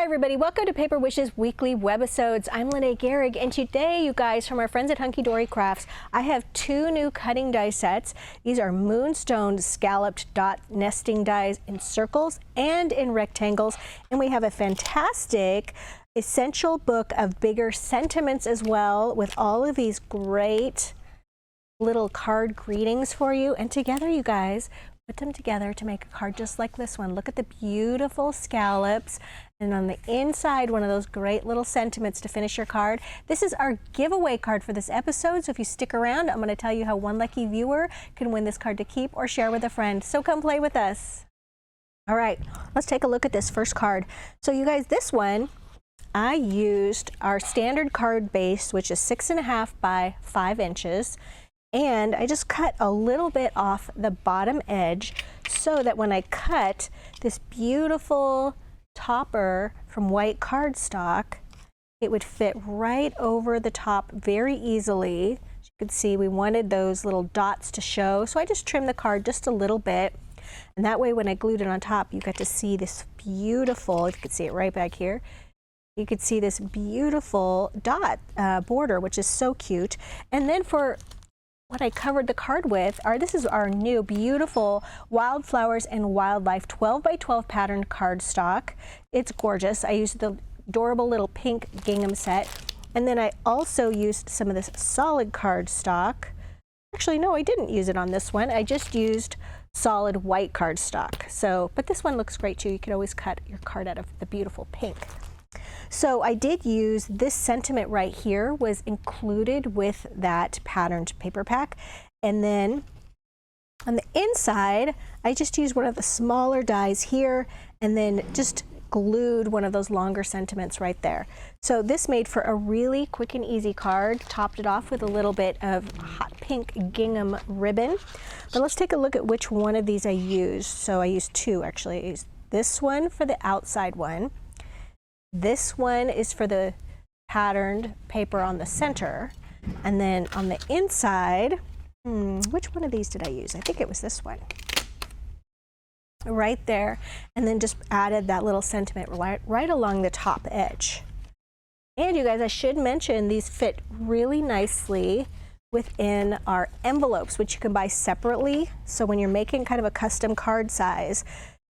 everybody, welcome to Paper Wishes weekly webisodes. I'm Lene Gehrig, and today, you guys, from our friends at Hunkydory Crafts, I have two new cutting die sets. These are Moonstone scalloped dot nesting dies in circles and in rectangles, and we have a fantastic essential book of bigger sentiments as well, with all of these great little card greetings for you. And together, you guys, put them together to make a card just like this one. Look at the beautiful scallops, and on the inside, one of those great little sentiments to finish your card. This is our giveaway card for this episode, so if you stick around, I'm going to tell you how one lucky viewer can win this card to keep or share with a friend. So come play with us. All right, let's take a look at this first card. So you guys, this one, I used our standard card base, which is 6.5 by 5 inches. And I just cut a little bit off the bottom edge so that when I cut this beautiful topper from white cardstock, it would fit right over the top very easily. As you can see, we wanted those little dots to show, so I just trimmed the card just a little bit. And that way, when I glued it on top, you got to see this beautiful, you can see it right back here, you could see this beautiful dot border, which is so cute. And then for what I covered the card with this is our new beautiful Wildflowers and Wildlife 12 by 12 pattern cardstock. It's gorgeous. I used the adorable little pink gingham set, and then I also used some of this solid cardstock. Actually, no, I didn't use it on this one. I just used solid white cardstock. So, but this one looks great too. You could always cut your card out of the beautiful pink. So I did use this sentiment right here, was included with that patterned paper pack. And then on the inside, I just used one of the smaller dies here and then just glued one of those longer sentiments right there. So this made for a really quick and easy card, topped it off with a little bit of hot pink gingham ribbon. But let's take a look at which one of these I used. So I used two actually. I used this one for the outside one. This one is for the patterned paper on the center. And then on the inside, which one of these did I use? I think it was this one. Right there. And then just added that little sentiment right along the top edge. And you guys, I should mention these fit really nicely within our envelopes, which you can buy separately. So when you're making kind of a custom card size,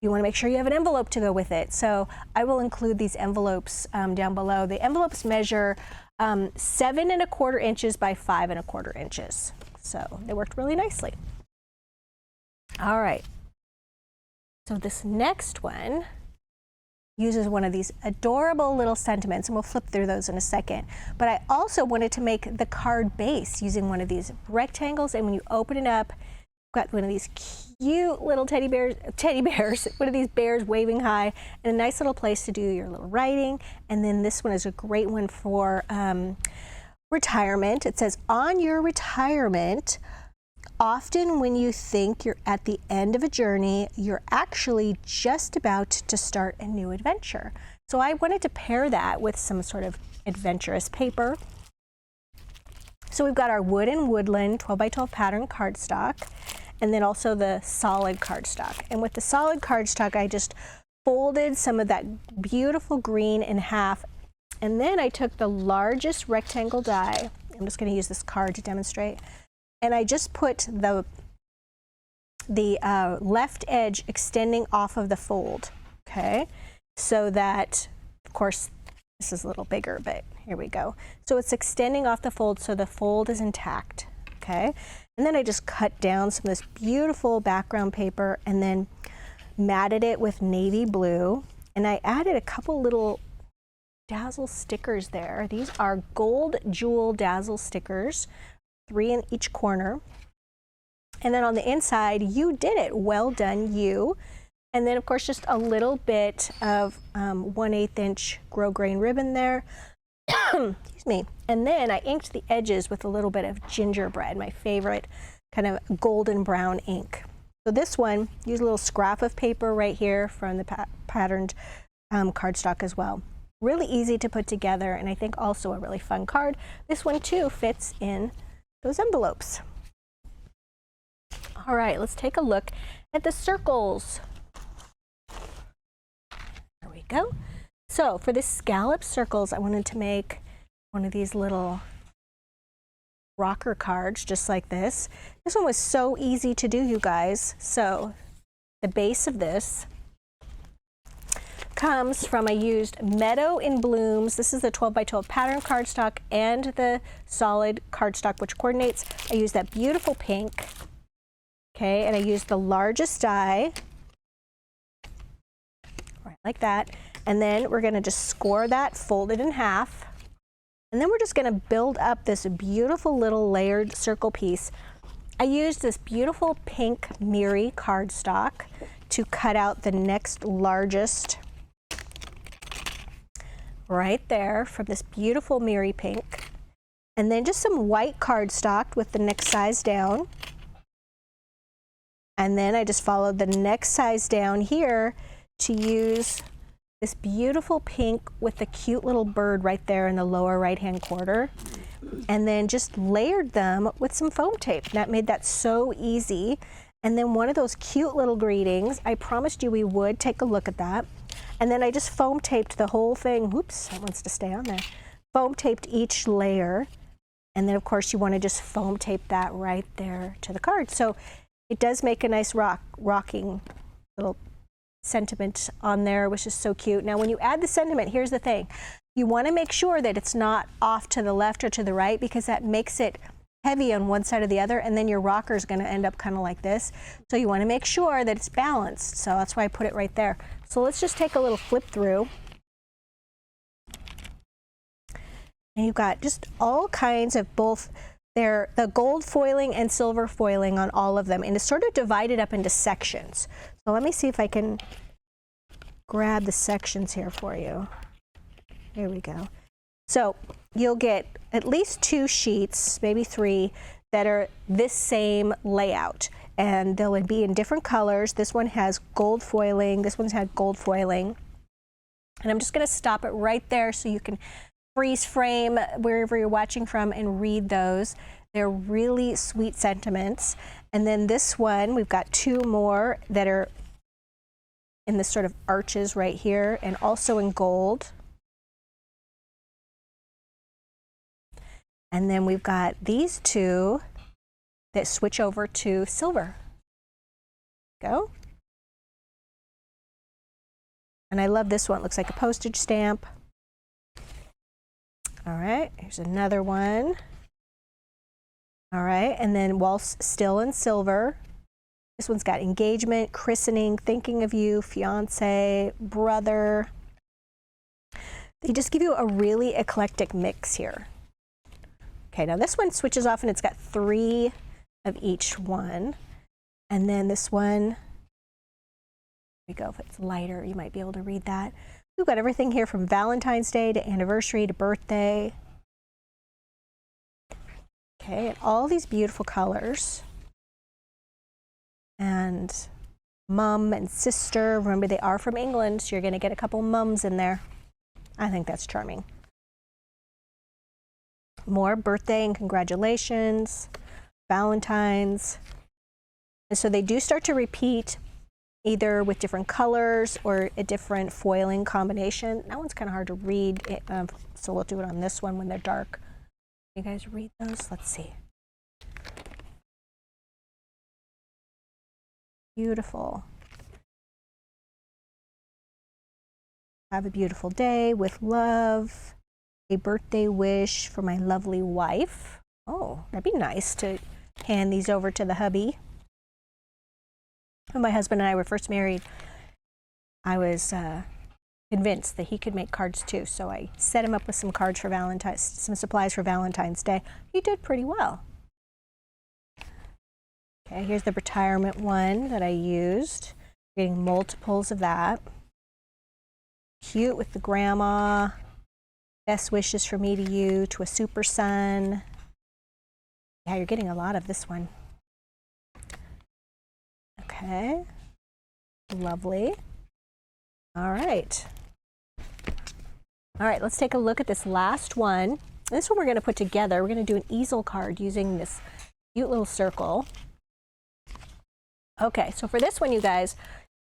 you want to make sure you have an envelope to go with it. So I will include these envelopes down below. The envelopes measure 7¼ inches by 5¼ inches. So they worked really nicely. All right. So this next one uses one of these adorable little sentiments, and we'll flip through those in a second. But I also wanted to make the card base using one of these rectangles, and when you open it up, got one of these cute little teddy bears, one of these bears waving high, and a nice little place to do your little writing. And then this one is a great one for retirement. It says, on your retirement, often when you think you're at the end of a journey, you're actually just about to start a new adventure. So I wanted to pair that with some sort of adventurous paper. So we've got our Wood and Woodland 12 by 12 pattern cardstock, and then also the solid cardstock. And with the solid cardstock, I just folded some of that beautiful green in half, and then I took the largest rectangle die. I'm just going to use this card to demonstrate, and I just put the left edge extending off of the fold, okay? So that, of course, this is a little bigger, but here we go. So it's extending off the fold so the fold is intact, okay? And then I just cut down some of this beautiful background paper and then matted it with navy blue. And I added a couple little dazzle stickers there. These are gold jewel dazzle stickers, 3 in each corner. And then on the inside, you did it, well done you. And then, of course, just a little bit of 1/8 inch grosgrain ribbon there. Excuse me. And then I inked the edges with a little bit of gingerbread, my favorite kind of golden brown ink. So this one, use a little scrap of paper right here from the patterned cardstock as well. Really easy to put together, and I think also a really fun card. This one, too, fits in those envelopes. All right, let's take a look at the circles. There we go. So for this scallop circles, I wanted to make one of these little rocker cards just like this. This one was so easy to do, you guys. So the base of this comes from, I used Meadow in Blooms. This is the 12 by 12 pattern cardstock and the solid cardstock, which coordinates. I used that beautiful pink. Okay, and I used the largest die, right like that. And then we're gonna just score that, fold it in half. And then we're just gonna build up this beautiful little layered circle piece. I used this beautiful pink Miri cardstock to cut out the next largest right there from this beautiful Miri pink. And then just some white cardstock with the next size down. And then I just followed the next size down here to use this beautiful pink with the cute little bird right there in the lower right-hand corner. And then just layered them with some foam tape. That made that so easy. And then one of those cute little greetings, I promised you we would take a look at that. And then I just foam taped the whole thing. Whoops, that wants to stay on there. Foam taped each layer. And then of course you want to just foam tape that right there to the card. So it does make a nice rocking little sentiment on there, which is so cute. Now when you add the sentiment, here's the thing. You want to make sure that it's not off to the left or to the right, because that makes it heavy on one side or the other, and then your rocker is going to end up kind of like this. So you want to make sure that it's balanced. So that's why I put it right there. So let's just take a little flip through. And you've got just all kinds of both the gold foiling and silver foiling on all of them, and it's sort of divided up into sections. So let me see if I can grab the sections here for you. Here we go. So you'll get at least 2 sheets, maybe 3, that are this same layout, and they'll be in different colors. This one has gold foiling, this one's had gold foiling. And I'm just going to stop it right there so you can freeze frame wherever you're watching from and read those. They're really sweet sentiments. And then this one, we've got 2 more that are in this sort of arches right here, and also in gold. And then we've got these 2 that switch over to silver. Go. And I love this one. It looks like a postage stamp. All right, here's another one. All right, and then whilst still in silver, this one's got engagement, christening, thinking of you, fiance, brother. They just give you a really eclectic mix here. Okay, now this one switches off and it's got 3 of each one. And then this one, here we go, if it's lighter, you might be able to read that. We've got everything here from Valentine's Day to anniversary to birthday. Okay, and all these beautiful colors. And mum and sister, remember they are from England, so you're going to get a couple mums in there. I think that's charming. More birthday and congratulations, Valentine's. And so they do start to repeat, either with different colors or a different foiling combination. That one's kind of hard to read, so we'll do it on this one when they're dark. You guys read those? Let's see. Beautiful. Have a beautiful day with love. A birthday wish for my lovely wife. Oh, that'd be nice to hand these over to the hubby. When my husband and I were first married, I was convinced that he could make cards too. So I set him up with some cards for Valentine's, some supplies for Valentine's Day. He did pretty well. Okay, here's the retirement one that I used. Getting multiples of that. Cute with the grandma. Best wishes for me to you, to a super son. Yeah, you're getting a lot of this one. Okay, lovely. All right. All right, let's take a look at this last one. This one we're going to put together. We're going to do an easel card using this cute little circle. Okay, so for this one, you guys,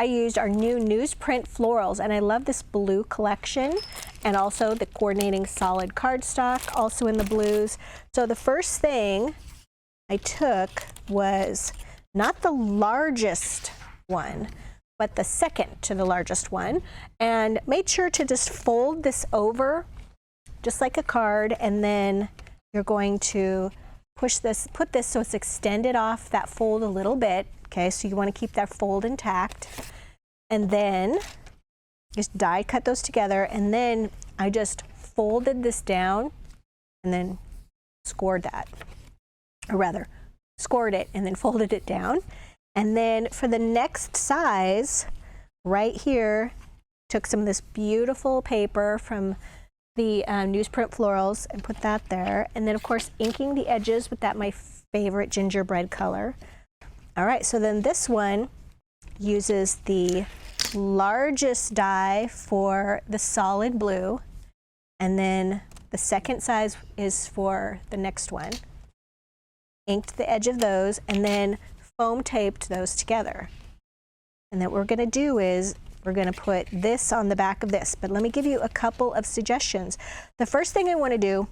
I used our new newsprint florals, and I love this blue collection, and also the coordinating solid cardstock, also in the blues. So the first thing I took was not the largest one, but the second to the largest one, and made sure to just fold this over just like a card, and then you're going to push this, put this so it's extended off that fold a little bit. Okay, so you want to keep that fold intact, and then just die cut those together, and then I just folded this down and then scored that, or rather scored it and then folded it down. And then for the next size, right here, took some of this beautiful paper from the newsprint florals and put that there. And then of course inking the edges with that my favorite gingerbread color. All right, so then this one uses the largest die for the solid blue, and then the second size is for the next one. Inked the edge of those and then foam taped those together. And then what we're going to do is we're going to put this on the back of this. But let me give you a couple of suggestions. The first thing I want to do,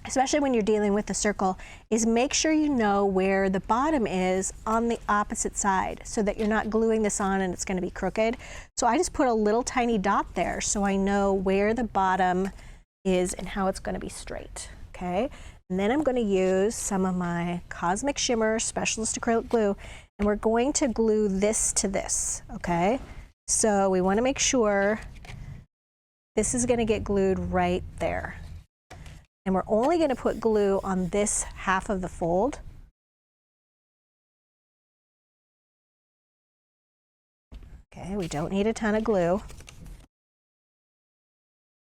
especially when you're dealing with the circle, is make sure you know where the bottom is on the opposite side so that you're not gluing this on and it's going to be crooked. So I just put a little tiny dot there so I know where the bottom is and how it's going to be straight. Okay, and then I'm going to use some of my Cosmic Shimmer Specialist Acrylic Glue, and we're going to glue this to this. Okay, so we want to make sure this is going to get glued right there. And we're only going to put glue on this half of the fold. Okay, we don't need a ton of glue.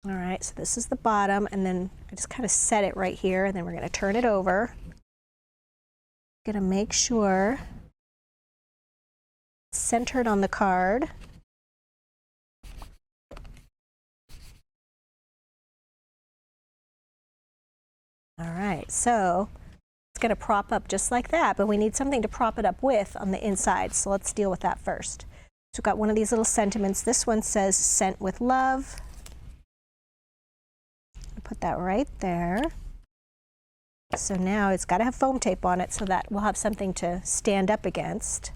All right, so this is the bottom, and then I just kind of set it right here, and then we're going to turn it over. Going to make sure it's centered on the card. All right, so it's going to prop up just like that, but we need something to prop it up with on the inside, so let's deal with that first. So we've got one of these little sentiments. This one says "Sent with Love." Put that right there. So now it's got to have foam tape on it so that we'll have something to stand up against.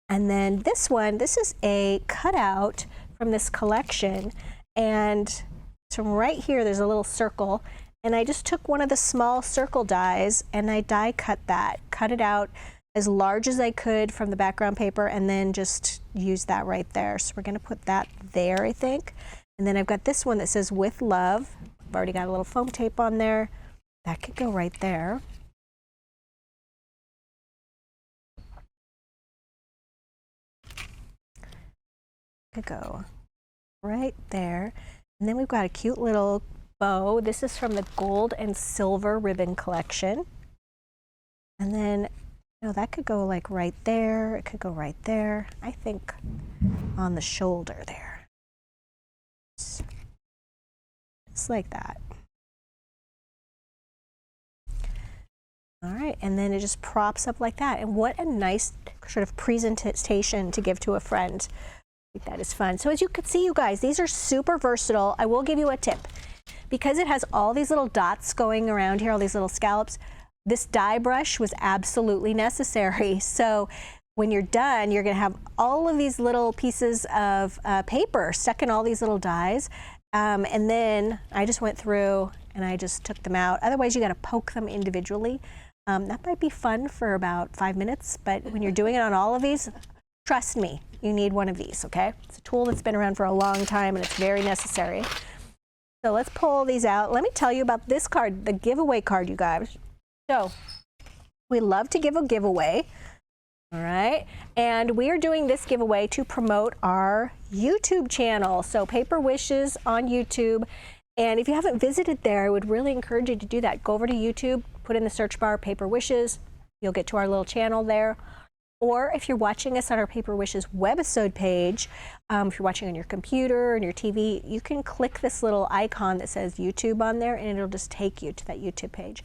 And then this one, this is a cutout from this collection, and from right here there's a little circle, and I just took one of the small circle dies and I die cut that, cut it out as large as I could from the background paper, and then just use that right there. So we're going to put that there, I think. And then I've got this one that says "With Love." I've already got a little foam tape on there. That could go right there. Could go right there. And then we've got a cute little bow. This is from the Gold and Silver Ribbon Collection. And then, you know, that could go like right there. It could go right there. I think on the shoulder there. Just like that. All right, and then it just props up like that. And what a nice sort of presentation to give to a friend. I think that is fun. So as you can see, you guys, these are super versatile. I will give you a tip. Because it has all these little dots going around here, all these little scallops, this die brush was absolutely necessary. So when you're done, you're going to have all of these little pieces of paper stuck in all these little dies. And then I just went through and I just took them out. Otherwise, you got to poke them individually. That might be fun for about 5 minutes, but when you're doing it on all of these, trust me, you need one of these, okay? It's a tool that's been around for a long time and it's very necessary. So let's pull these out. Let me tell you about this card, the giveaway card, you guys. So we love to give a giveaway. All right, and we are doing this giveaway to promote our YouTube channel. So Paper Wishes on YouTube. And if you haven't visited there, I would really encourage you to do that. Go over to YouTube, put in the search bar Paper Wishes. You'll get to our little channel there. Or if you're watching us on our Paper Wishes webisode page, if you're watching on your computer and your TV, you can click this little icon that says YouTube on there, and it'll just take you to that YouTube page.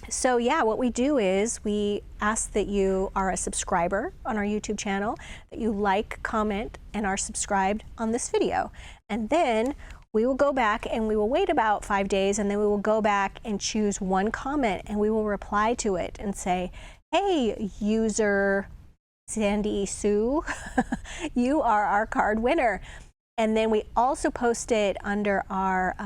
So yeah, what we do is we ask that you are a subscriber on our YouTube channel, that you like, comment, and are subscribed on this video. And then we will go back and we will wait about 5 days, and then we will go back and choose one comment and we will reply to it and say, hey, user Sandy Sue, you are our card winner. And then we also post it under our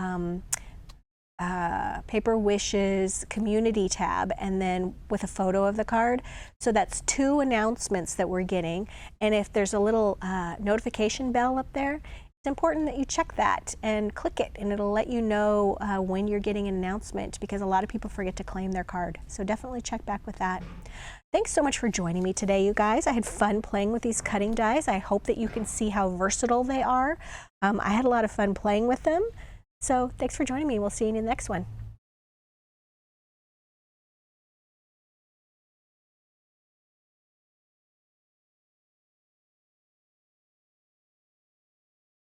Paper Wishes community tab, and then with a photo of the card. So that's 2 announcements that we're getting. And if there's a little notification bell up there, it's important that you check that and click it, and it'll let you know when you're getting an announcement, because a lot of people forget to claim their card. So definitely check back with that. Thanks so much for joining me today, you guys. I had fun playing with these cutting dies. I hope that you can see how versatile they are. I had a lot of fun playing with them. So thanks for joining me. We'll see you in the next one.